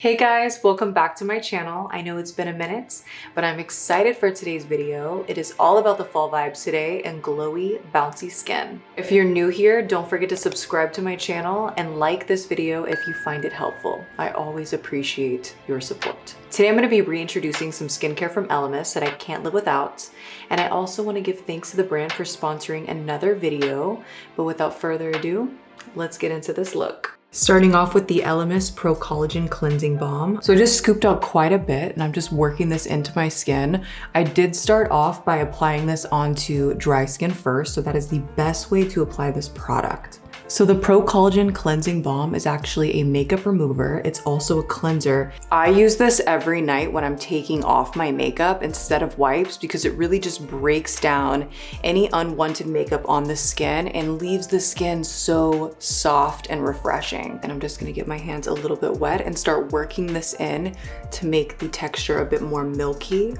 Hey guys, welcome back to my channel. I know it's been a minute, but I'm excited for today's video. It is all about the fall vibes today and glowy, bouncy skin. If you're new here, don't forget to subscribe to my channel and like this video if you find it helpful. I always appreciate your support. Today I'm going to be reintroducing some skincare from Elemis that I can't live without. And I also want to give thanks to the brand for sponsoring another video. But without further ado, let's get into this look. Starting off with the Elemis Pro-Collagen Cleansing Balm. So I just scooped out quite a bit and I'm just working this into my skin. I did start off by applying this onto dry skin first, so that is the best way to apply this product. So the Pro-Collagen Cleansing Balm is actually a makeup remover. It's also a cleanser. I use this every night when I'm taking off my makeup instead of wipes because it really just breaks down any unwanted makeup on the skin and leaves the skin so soft and refreshing. And I'm just gonna get my hands a little bit wet and start working this in to make the texture a bit more milky.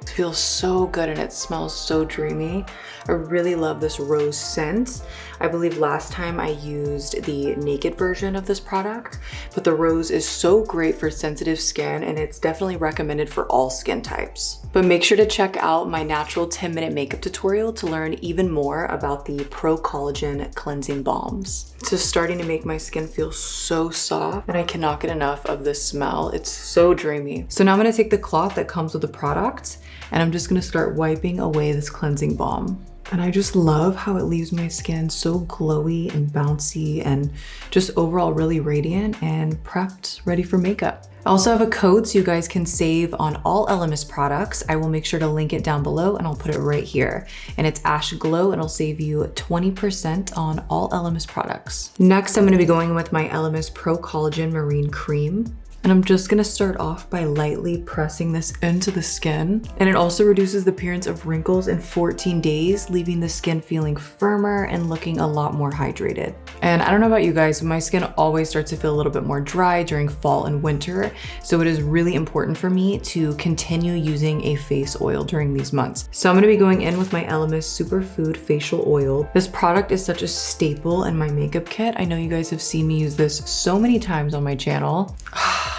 It feels so good and it smells so dreamy. I really love this rose scent. I believe last time I used the naked version of this product, but the rose is so great for sensitive skin and it's definitely recommended for all skin types. But make sure to check out my natural 10-minute makeup tutorial to learn even more about the Pro-Collagen Cleansing Balms. It's just starting to make my skin feel so soft and I cannot get enough of this smell. It's so dreamy. So now I'm gonna take the cloth that comes with the product and I'm just gonna start wiping away this cleansing balm. And I just love how it leaves my skin so glowy and bouncy and just overall really radiant and prepped, ready for makeup. I also have a code so you guys can save on all Elemis products. I will make sure to link it down below and I'll put it right here. And it's AshGlow and it'll save you 20% on all Elemis products. Next, I'm gonna be going with my Elemis Pro-Collagen Marine Cream. And I'm just gonna start off by lightly pressing this into the skin. And it also reduces the appearance of wrinkles in 14 days, leaving the skin feeling firmer and looking a lot more hydrated. And I don't know about you guys, but my skin always starts to feel a little bit more dry during fall and winter. So it is really important for me to continue using a face oil during these months. So I'm gonna be going in with my Elemis Superfood Facial Oil. This product is such a staple in my makeup kit. I know you guys have seen me use this so many times on my channel.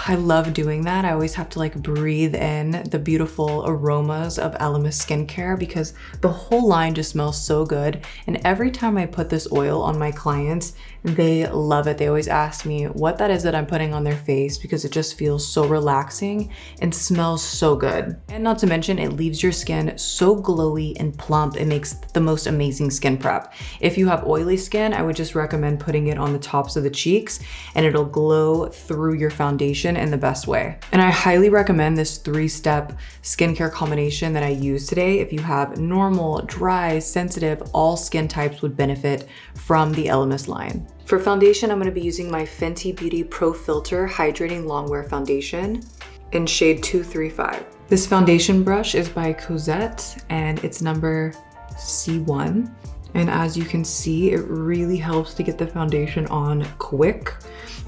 I love doing that. I always have to like breathe in the beautiful aromas of Elemis skincare because the whole line just smells so good. And every time I put this oil on my clients, they love it. They always ask me what that is that I'm putting on their face because it just feels so relaxing and smells so good. And not to mention, it leaves your skin so glowy and plump. It makes the most amazing skin prep. If you have oily skin, I would just recommend putting it on the tops of the cheeks and it'll glow through your foundation in the best way. And I highly recommend this 3-step skincare combination that I use today. If you have normal, dry, sensitive, all skin types would benefit from the Elemis line. For foundation, I'm gonna be using my Fenty Beauty Pro Filt'r Hydrating Longwear Foundation in shade 235. This foundation brush is by Cozzette and it's number C1. And as you can see, it really helps to get the foundation on quick.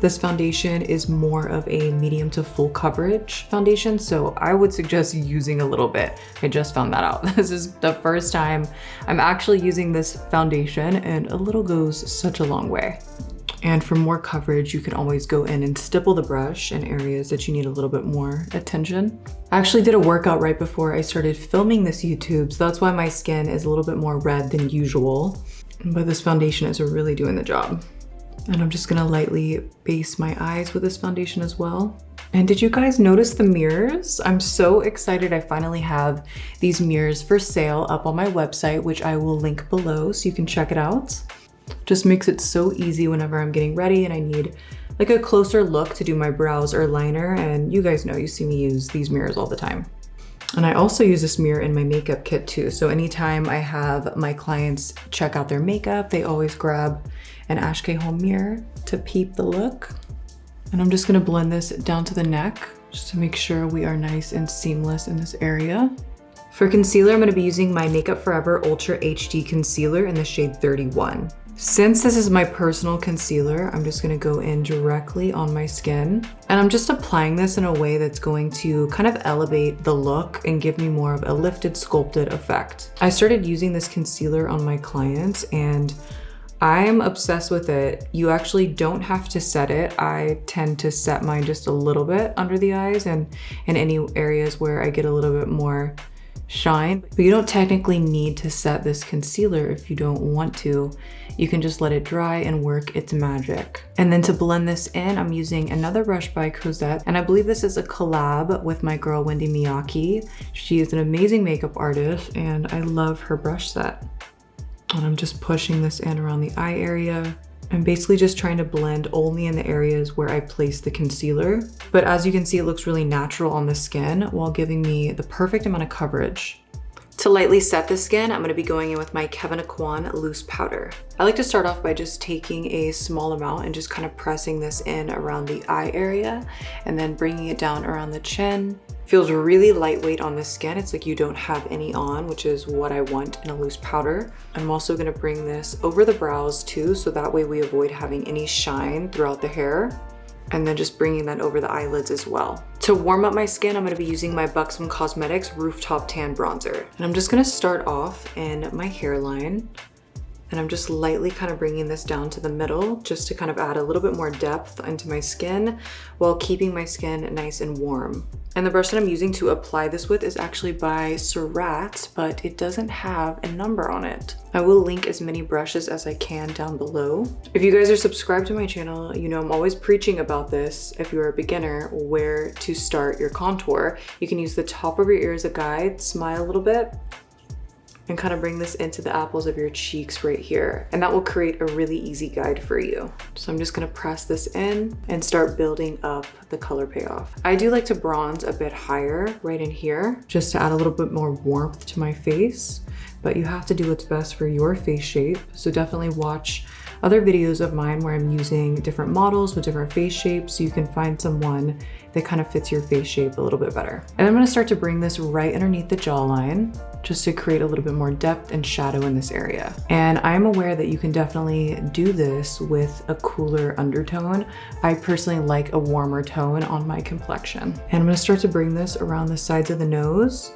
This foundation is more of a medium to full coverage foundation, so I would suggest using a little bit. I just found that out. This is the first time I'm actually using this foundation and a little goes such a long way. And for more coverage, you can always go in and stipple the brush in areas that you need a little bit more attention. I actually did a workout right before I started filming this YouTube, so that's why my skin is a little bit more red than usual. But this foundation is really doing the job. And I'm just gonna lightly base my eyes with this foundation as well. And did you guys notice the mirrors? I'm so excited I finally have these mirrors for sale up on my website, which I will link below so you can check it out. Just makes it so easy whenever I'm getting ready and I need like a closer look to do my brows or liner. And you guys know, you see me use these mirrors all the time. And I also use this mirror in my makeup kit too. So anytime I have my clients check out their makeup, they always grab an Holm mirror to peep the look. And I'm just gonna blend this down to the neck just to make sure we are nice and seamless in this area. For concealer, I'm gonna be using my Makeupforever Ultra HD Concealer in the shade 31. Since this is my personal concealer, I'm just gonna go in directly on my skin. And I'm just applying this in a way that's going to kind of elevate the look and give me more of a lifted, sculpted effect. I started using this concealer on my clients and I'm obsessed with it. You actually don't have to set it. I tend to set mine just a little bit under the eyes and in any areas where I get a little bit more shine. But you don't technically need to set this concealer if you don't want to. You can just let it dry and work its magic. And then to blend this in, I'm using another brush by Cozzette, and I believe this is a collab with my girl Wendy Miyake. She is an amazing makeup artist and I love her brush set. And I'm just pushing this in around the eye area. I'm basically just trying to blend only in the areas where I place the concealer. But as you can see, it looks really natural on the skin while giving me the perfect amount of coverage. To lightly set the skin, I'm gonna be going in with my Kevyn Aucoin loose powder. I like to start off by just taking a small amount and just kind of pressing this in around the eye area and then bringing it down around the chin. Feels really lightweight on the skin. It's like you don't have any on, which is what I want in a loose powder. I'm also gonna bring this over the brows too, so that way we avoid having any shine throughout the hair. And then just bringing that over the eyelids as well. To warm up my skin, I'm gonna be using my BUXOM Cosmetics Rooftop Tan Bronzer. And I'm just gonna start off in my hairline. And I'm just lightly kind of bringing this down to the middle just to kind of add a little bit more depth into my skin while keeping my skin nice and warm. And the brush that I'm using to apply this with is actually by Surratt, but it doesn't have a number on it. I will link as many brushes as I can down below. If you guys are subscribed to my channel, you know I'm always preaching about this. If you're a beginner, where to start your contour. You can use the top of your ear as a guide, smile a little bit, and kind of bring this into the apples of your cheeks right here. And that will create a really easy guide for you. So I'm just gonna press this in and start building up the color payoff. I do like to bronze a bit higher right in here, just to add a little bit more warmth to my face, but you have to do what's best for your face shape. So definitely watch other videos of mine where I'm using different models with different face shapes so you can find someone that kind of fits your face shape a little bit better. And I'm gonna start to bring this right underneath the jawline just to create a little bit more depth and shadow in this area. And I'm aware that you can definitely do this with a cooler undertone. I personally like a warmer tone on my complexion. And I'm gonna start to bring this around the sides of the nose.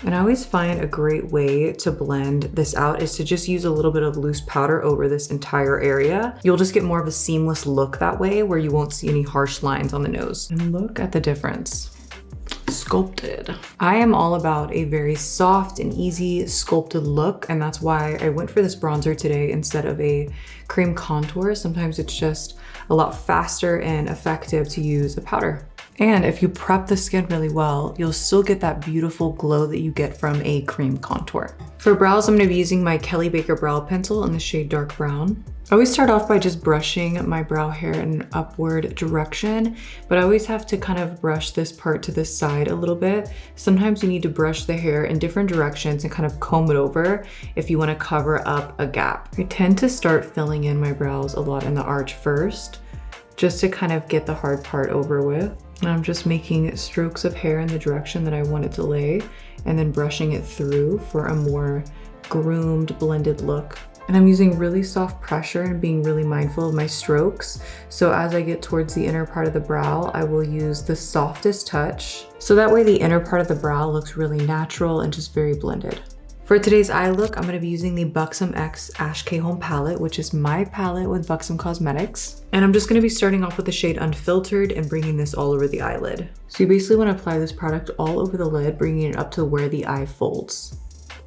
And I always find a great way to blend this out is to just use a little bit of loose powder over this entire area. You'll just get more of a seamless look that way where you won't see any harsh lines on the nose. And look at the difference. Sculpted. I am all about a very soft and easy sculpted look, and that's why I went for this bronzer today instead of a cream contour. Sometimes it's just a lot faster and effective to use a powder. And if you prep the skin really well, you'll still get that beautiful glow that you get from a cream contour. For brows, I'm gonna be using my Kelley Baker Brow Pencil in the shade Dark Brown. I always start off by just brushing my brow hair in an upward direction, but I always have to kind of brush this part to the side a little bit. Sometimes you need to brush the hair in different directions and kind of comb it over if you wanna cover up a gap. I tend to start filling in my brows a lot in the arch first, just to kind of get the hard part over with. And I'm just making strokes of hair in the direction that I want it to lay and then brushing it through for a more groomed, blended look. And I'm using really soft pressure and being really mindful of my strokes. So as I get towards the inner part of the brow, I will use the softest touch. So that way the inner part of the brow looks really natural and just very blended. For today's eye look, I'm gonna be using the BUXOM X Ash K Holm palette, which is my palette with BUXOM Cosmetics. And I'm just gonna be starting off with the shade Unfiltered and bringing this all over the eyelid. So you basically wanna apply this product all over the lid, bringing it up to where the eye folds.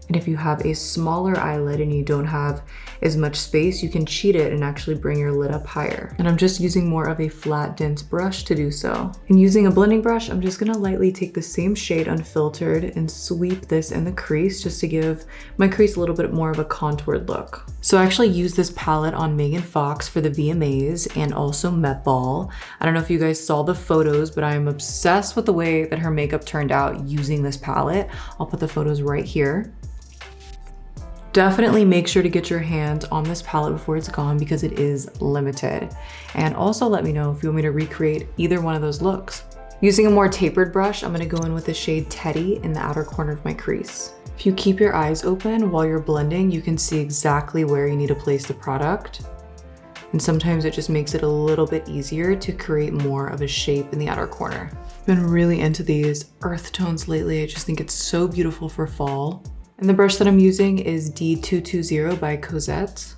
And if you have a smaller eyelid and you don't have as much space, you can cheat it and actually bring your lid up higher. And I'm just using more of a flat, dense brush to do so. And using a blending brush, I'm just gonna lightly take the same shade Unfiltered and sweep this in the crease just to give my crease a little bit more of a contoured look. So I actually used this palette on Megan Fox for the VMAs and also Met Ball. I don't know if you guys saw the photos, but I'm obsessed with the way that her makeup turned out using this palette. I'll put the photos right here. Definitely make sure to get your hands on this palette before it's gone because it is limited. And also let me know if you want me to recreate either one of those looks. Using a more tapered brush, I'm gonna go in with the shade Teddy in the outer corner of my crease. If you keep your eyes open while you're blending, you can see exactly where you need to place the product. And sometimes it just makes it a little bit easier to create more of a shape in the outer corner. I've been really into these earth tones lately. I just think it's so beautiful for fall. And the brush that I'm using is D220 by Cozzette.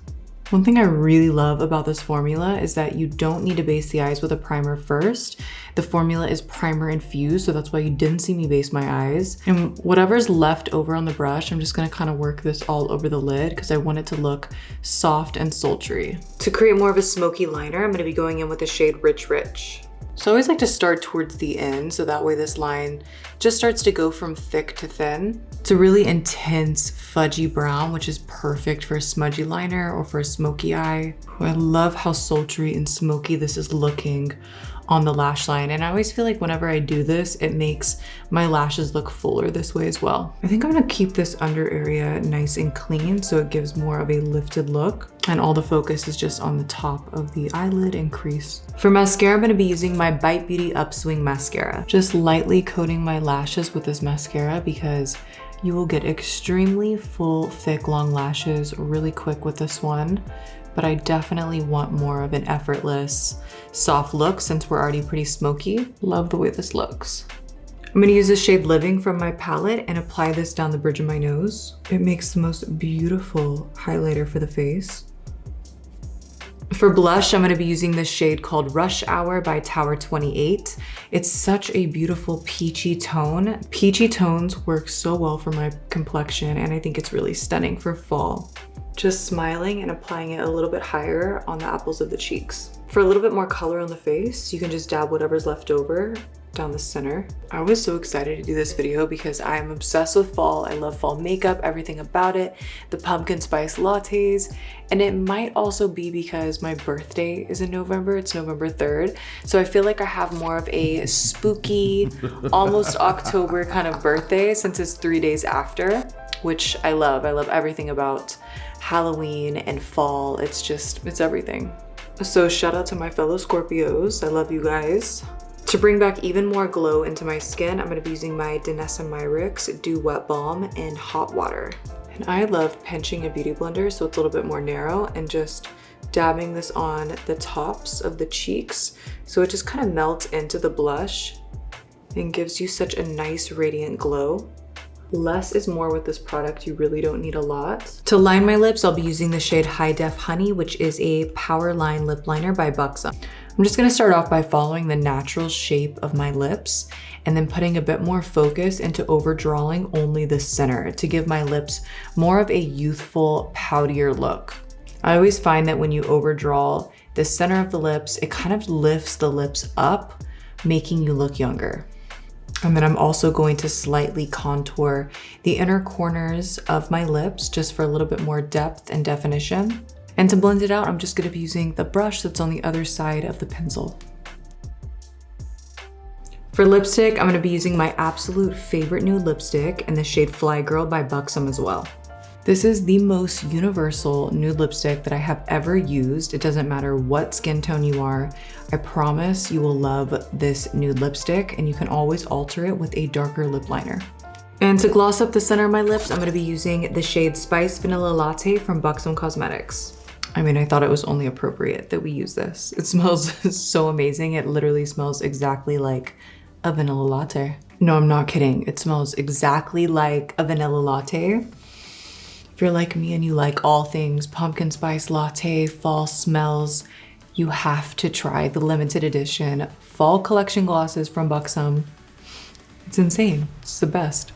One thing I really love about this formula is that you don't need to base the eyes with a primer first. The formula is primer infused, so that's why you didn't see me base my eyes. And whatever's left over on the brush, I'm just gonna kind of work this all over the lid because I want it to look soft and sultry. To create more of a smoky liner, I'm gonna be going in with the shade Rich Rich. So I always like to start towards the end, so that way this line just starts to go from thick to thin. It's a really intense fudgy brown, which is perfect for a smudgy liner or for a smoky eye. I love how sultry and smoky this is looking on the lash line. And I always feel like whenever I do this, it makes my lashes look fuller this way as well. I think I'm gonna keep this under area nice and clean so it gives more of a lifted look. And all the focus is just on the top of the eyelid and crease. For mascara, I'm gonna be using my Bite Beauty Upswing mascara. Just lightly coating my lashes with this mascara because you will get extremely full, thick, long lashes really quick with this one. But I definitely want more of an effortless, soft look since we're already pretty smoky. Love the way this looks. I'm gonna use the shade Living from my palette and apply this down the bridge of my nose. It makes the most beautiful highlighter for the face. For blush, I'm gonna be using this shade called Rush Hour by Tower 28. It's such a beautiful peachy tone. Peachy tones work so well for my complexion, and I think it's really stunning for fall. Just smiling and applying it a little bit higher on the apples of the cheeks. For a little bit more color on the face, you can just dab whatever's left over down the center. I was so excited to do this video because I am obsessed with fall. I love fall makeup, everything about it, the pumpkin spice lattes, and it might also be because my birthday is in November. It's November 3rd. So I feel like I have more of a spooky, almost October kind of birthday since it's 3 days after, which I love. I love everything about Halloween and fall. It's everything. So shout out to my fellow Scorpios. I love you guys. To bring back even more glow into my skin, I'm gonna be using my Danessa Myricks Dew Wet Balm in hot water. And I love pinching a beauty blender so it's a little bit more narrow and just dabbing this on the tops of the cheeks so it just kind of melts into the blush and gives you such a nice radiant glow. Less is more with this product. You really don't need a lot. To line my lips, I'll be using the shade High Def Honey, which is a Power Line lip liner by BUXOM. I'm just gonna start off by following the natural shape of my lips and then putting a bit more focus into overdrawing only the center to give my lips more of a youthful, poutier look. I always find that when you overdraw the center of the lips, it kind of lifts the lips up, making you look younger. And then I'm also going to slightly contour the inner corners of my lips just for a little bit more depth and definition. And to blend it out, I'm just gonna be using the brush that's on the other side of the pencil. For lipstick, I'm gonna be using my absolute favorite nude lipstick in the shade Fly Girl by BUXOM as well. This is the most universal nude lipstick that I have ever used. It doesn't matter what skin tone you are. I promise you will love this nude lipstick, and you can always alter it with a darker lip liner. And to gloss up the center of my lips, I'm gonna be using the shade Spice Vanilla Latte from BUXOM Cosmetics. I mean, I thought it was only appropriate that we use this. It smells so amazing. It literally smells exactly like a vanilla latte. No, I'm not kidding. It smells exactly like a vanilla latte. If you're like me and you like all things pumpkin spice latte, fall smells, you have to try the limited edition fall collection glosses from BUXOM. It's insane. It's the best.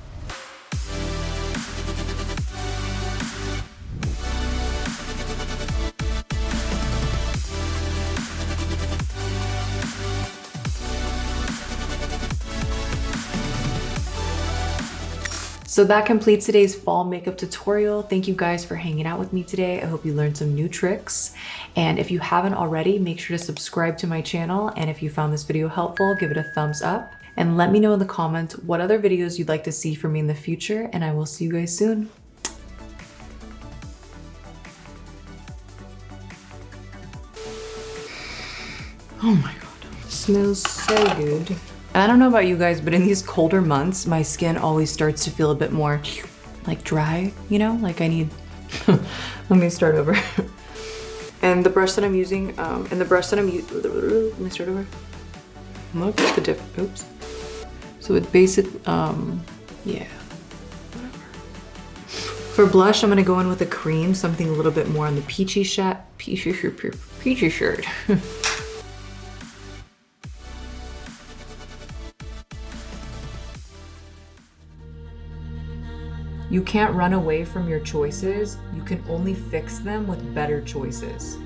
So that completes today's fall makeup tutorial. Thank you guys for hanging out with me today. I hope you learned some new tricks. And if you haven't already, make sure to subscribe to my channel. And if you found this video helpful, give it a thumbs up. And let me know in the comments what other videos you'd like to see from me in the future. And I will see you guys soon. Oh my God, smells so good. I don't know about you guys, but in these colder months, my skin always starts to feel a bit more like dry, you know? Like I need, let me start over. And the brush that I'm using, let me start over. Look at the difference, oops. So it basically, yeah, whatever. For blush, I'm gonna go in with a cream, something a little bit more on the peachy shirt. You can't run away from your choices. You can only fix them with better choices.